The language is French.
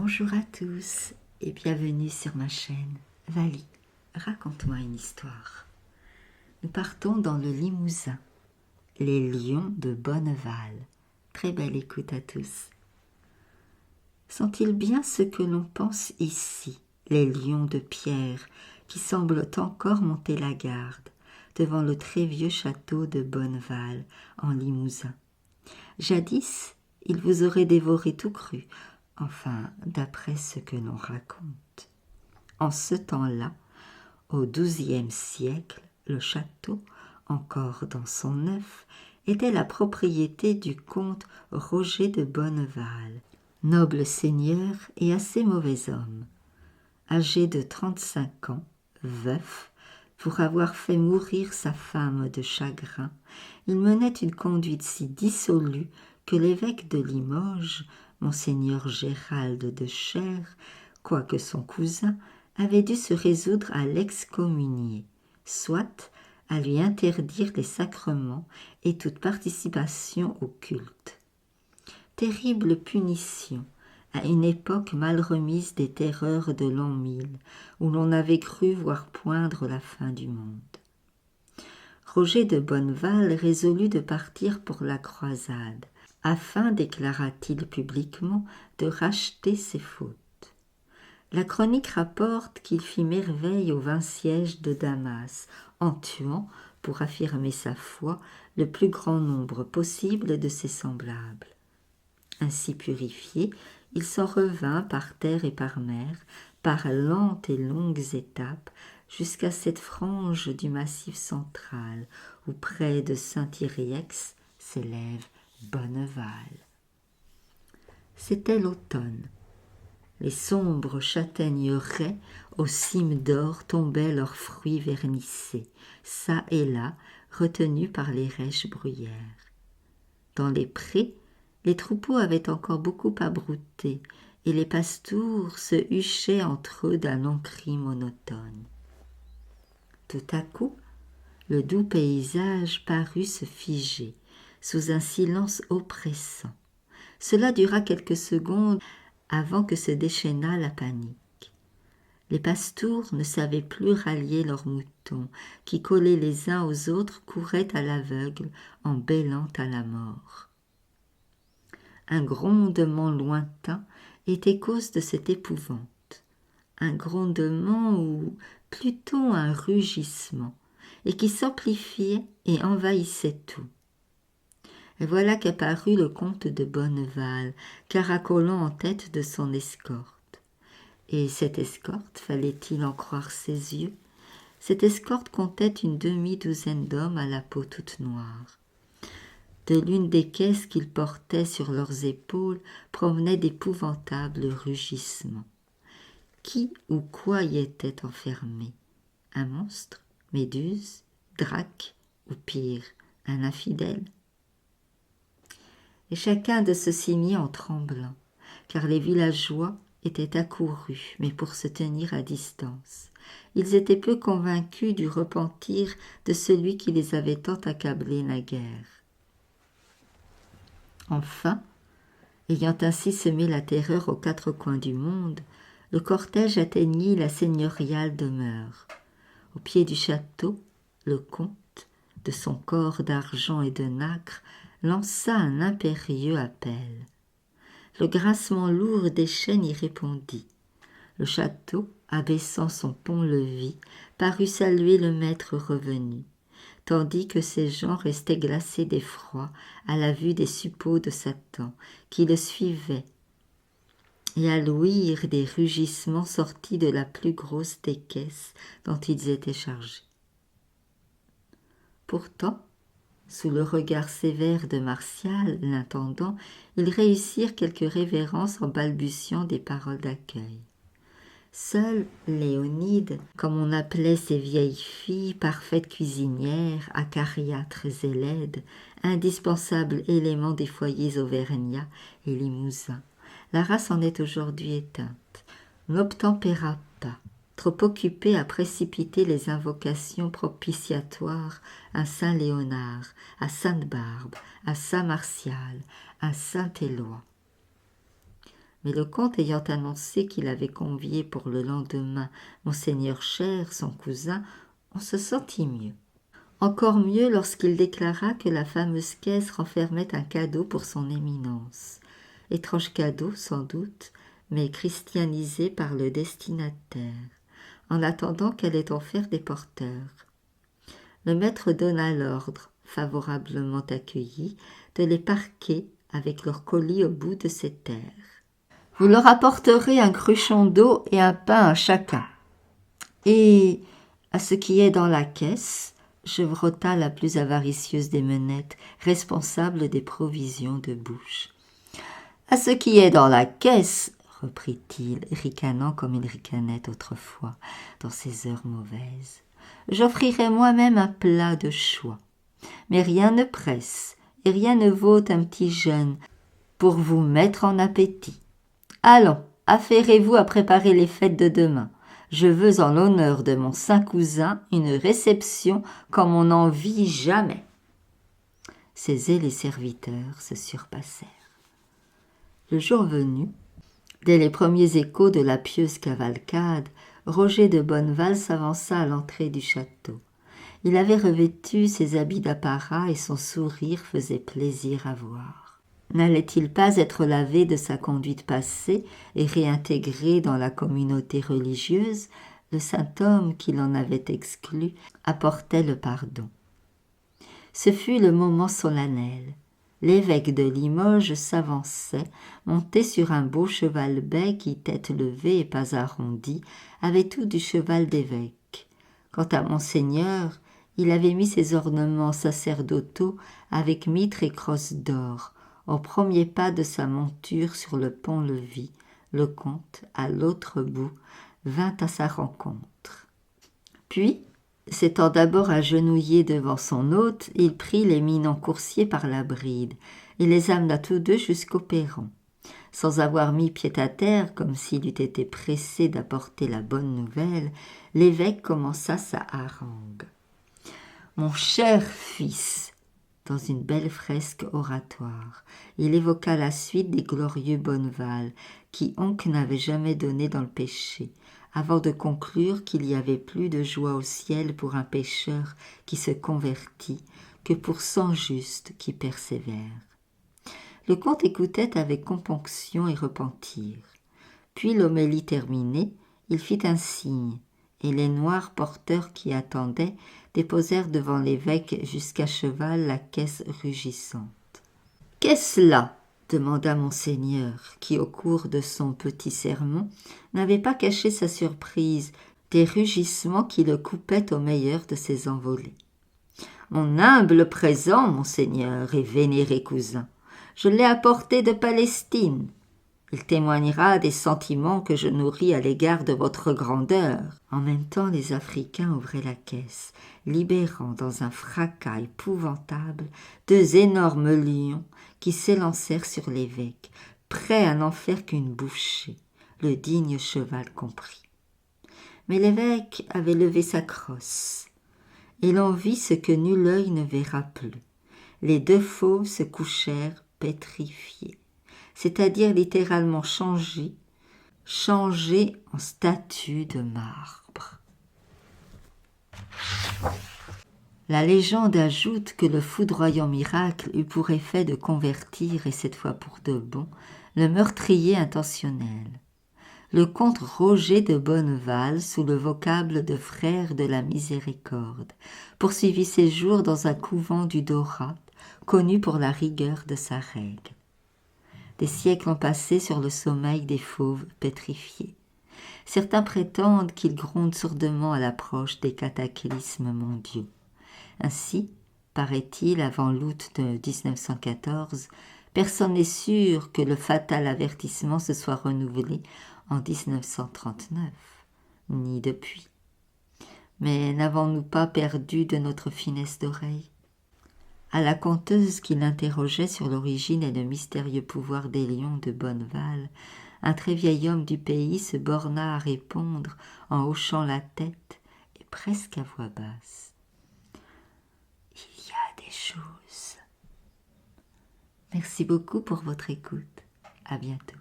Bonjour à tous et bienvenue sur ma chaîne Vali, raconte-moi une histoire. Nous partons dans le Limousin, les lions de Bonneval. Très belle écoute à tous. Sont-ils bien ce que l'on pense ici, les lions de pierre qui semblent encore monter la garde devant le très vieux château de Bonneval en Limousin? Jadis, ils vous auraient dévoré tout cru, enfin, d'après ce que l'on raconte. En ce temps-là, au XIIe siècle, le château, encore dans son neuf, était la propriété du comte Roger de Bonneval, noble seigneur et assez mauvais homme. Âgé de 35 ans, veuf, pour avoir fait mourir sa femme de chagrin, il menait une conduite si dissolue que l'évêque de Limoges, monseigneur Gérald de Cher, quoique son cousin, avait dû se résoudre à l'excommunier, soit à lui interdire les sacrements et toute participation au culte. Terrible punition, à une époque mal remise des terreurs de l'an 1000, où l'on avait cru voir poindre la fin du monde. Roger de Bonneval résolut de partir pour la croisade, afin, déclara-t-il publiquement, de racheter ses fautes. La chronique rapporte qu'il fit merveille au 20 sièges de Damas, en tuant, pour affirmer sa foi, le plus grand nombre possible de ses semblables. Ainsi purifié, il s'en revint par terre et par mer, par lentes et longues étapes, jusqu'à cette frange du Massif central, où près de Saint-Yrieix s'élève Bonneval. C'était l'automne. Les sombres châtaigneraies aux cimes d'or tombaient leurs fruits vernissés, çà et là retenus par les rêches bruyères. Dans les prés, les troupeaux avaient encore beaucoup à brouter, et les pastours se huchaient entre eux d'un long cri monotone. Tout à coup, le doux paysage parut se figer, sous un silence oppressant. Cela dura quelques secondes avant que se déchaînât la panique. Les pastours ne savaient plus rallier leurs moutons, qui, collés les uns aux autres, couraient à l'aveugle en bêlant à la mort. Un grondement lointain était cause de cette épouvante, un grondement ou plutôt un rugissement, et qui s'amplifiait et envahissait tout. Et voilà qu'apparut le comte de Bonneval, caracolant en tête de son escorte. Et cette escorte, fallait-il en croire ses yeux, cette escorte comptait une demi-douzaine d'hommes à la peau toute noire. De l'une des caisses qu'ils portaient sur leurs épaules provenaient d'épouvantables rugissements. Qui ou quoi y était enfermé? Un monstre? Méduse? Drac? Ou pire, un infidèle? Et chacun de ceux-ci mit en tremblant, car les villageois étaient accourus, mais pour se tenir à distance. Ils étaient peu convaincus du repentir de celui qui les avait tant accablés naguère. Enfin, ayant ainsi semé la terreur aux quatre coins du monde, le cortège atteignit la seigneuriale demeure. Au pied du château, le comte, de son corps d'argent et de nacre, lança un impérieux appel. Le grincement lourd des chaînes y répondit. Le château, abaissant son pont-levis, parut saluer le maître revenu, tandis que ses gens restaient glacés d'effroi à la vue des suppôts de Satan, qui le suivaient, et à l'ouïr des rugissements sortis de la plus grosse des caisses dont ils étaient chargés. Pourtant, sous le regard sévère de Martial, l'intendant, ils réussirent quelques révérences en balbutiant des paroles d'accueil. Seule Léonide, comme on appelait ces vieilles filles, parfaites cuisinières, acariâtres et laides, indispensable élément des foyers auvergnats et limousins, la race en est aujourd'hui éteinte, n'obtempéra pas, trop occupée à précipiter les invocations propitiatoires à saint Léonard, à sainte Barbe, à saint Martial, à saint Éloi. Mais le comte ayant annoncé qu'il avait convié pour le lendemain monseigneur Cher, son cousin, on se sentit mieux. Encore mieux lorsqu'il déclara que la fameuse caisse renfermait un cadeau pour son éminence. Étrange cadeau, sans doute, mais christianisé par le destinataire, en attendant qu'elle ait en faire des porteurs. Le maître donna l'ordre, favorablement accueilli, de les parquer avec leurs colis au bout de ses terres. « Vous leur apporterez un cruchon d'eau et un pain à chacun. Et à ce qui est dans la caisse, chevrota la plus avaricieuse des menettes, responsable des provisions de bouche. « À ce qui est dans la caisse, reprit-il, ricanant comme il ricanait autrefois, dans ses heures mauvaises, j'offrirai moi-même un plat de choix. Mais rien ne presse, et rien ne vaut un petit jeûne pour vous mettre en appétit. Allons, affairez-vous à préparer les fêtes de demain. Je veux en l'honneur de mon saint cousin une réception comme on n'en vit jamais. » Ses zélés serviteurs se surpassèrent. Le jour venu, dès les premiers échos de la pieuse cavalcade, Roger de Bonneval s'avança à l'entrée du château. Il avait revêtu ses habits d'apparat et son sourire faisait plaisir à voir. N'allait-il pas être lavé de sa conduite passée et réintégré dans la communauté religieuse? Le saint homme qui l'en avait exclu apportait le pardon. Ce fut le moment solennel. L'évêque de Limoges s'avançait, monté sur un beau cheval bai qui, tête levée et pas arrondie, avait tout du cheval d'évêque. Quant à monseigneur, il avait mis ses ornements sacerdotaux avec mitre et crosse d'or. Au premier pas de sa monture sur le pont-levis, le comte, à l'autre bout, vint à sa rencontre. Puis, s'étant d'abord agenouillé devant son hôte, il prit l'éminent coursier par la bride et les amena tous deux jusqu'au perron. Sans avoir mis pied à terre, comme s'il eût été pressé d'apporter la bonne nouvelle, l'évêque commença sa harangue. « Mon cher fils !» Dans une belle fresque oratoire, il évoqua la suite des glorieux Bonneval, qui Oncle n'avait jamais donné dans le péché, avant de conclure qu'il y avait plus de joie au ciel pour un pécheur qui se convertit que pour 100 justes qui persévèrent. Le comte écoutait avec componction et repentir. Puis, l'homélie terminée, il fit un signe, et les noirs porteurs qui attendaient déposèrent devant l'évêque jusqu'à cheval la caisse rugissante. « Qu'est-ce là ?» demanda monseigneur, qui, au cours de son petit sermon, n'avait pas caché sa surprise des rugissements qui le coupaient au meilleur de ses envolées. « Mon humble présent, monseigneur et vénéré cousin, je l'ai apporté de Palestine. Il témoignera des sentiments que je nourris à l'égard de votre grandeur. » En même temps, les Africains ouvraient la caisse, libérant dans un fracas épouvantable 2 énormes lions qui s'élancèrent sur l'évêque, prêts à n'en faire qu'une bouchée, le digne cheval compris. Mais l'évêque avait levé sa crosse, et l'on vit ce que nul œil ne verra plus. Les 2 fauves se couchèrent pétrifiés, c'est-à-dire littéralement changés en statues de marbre. La légende ajoute que le foudroyant miracle eut pour effet de convertir, et cette fois pour de bon, le meurtrier intentionnel. Le comte Roger de Bonneval, sous le vocable de frère de la miséricorde, poursuivit ses jours dans un couvent du Dorat, connu pour la rigueur de sa règle. Des siècles ont passé sur le sommeil des fauves pétrifiés. Certains prétendent qu'ils grondent sourdement à l'approche des cataclysmes mondiaux. Ainsi, paraît-il, avant l'août de 1914, personne n'est sûr que le fatal avertissement se soit renouvelé en 1939, ni depuis. Mais n'avons-nous pas perdu de notre finesse d'oreille ? À la conteuse qui l'interrogeait sur l'origine et le mystérieux pouvoir des lions de Bonneval, un très vieil homme du pays se borna à répondre en hochant la tête et presque à voix basse. « Il y a des choses. » Merci beaucoup pour votre écoute. À bientôt.